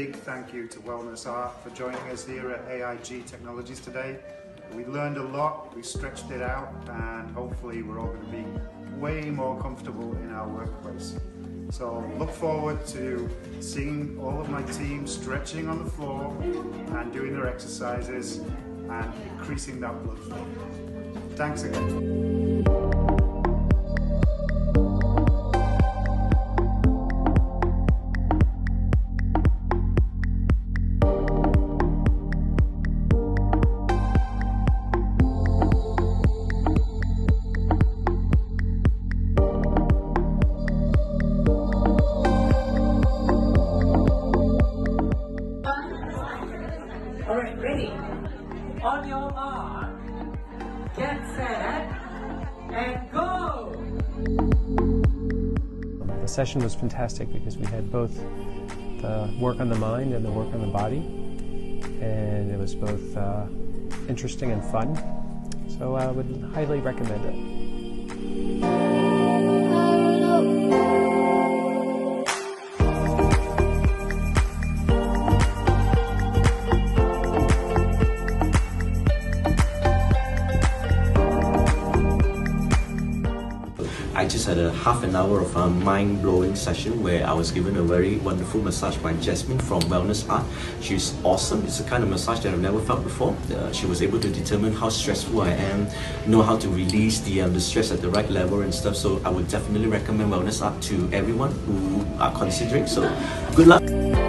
big thank you to WellnessArt for joining us here at AIG Technologies today. We learned a lot, we stretched it out, and hopefully we're all going to be way more comfortable in our workplace. So look forward to seeing all of my team stretching on the floor and doing their exercises and increasing that blood flow. Thanks again. Alright, ready? On your mark, get set, and go! The session was fantastic because we had both the work on the mind and the work on the body, and it was both interesting and fun, so I would highly recommend it. I just had a half an hour of a mind-blowing session where I was given a very wonderful massage by Jasmine from WellnessArt. She's awesome. It's the kind of massage that I've never felt before. She was able to determine how stressful I am, know how to release the stress at the right level and stuff. So I would definitely recommend WellnessArt to everyone who are considering. So good luck.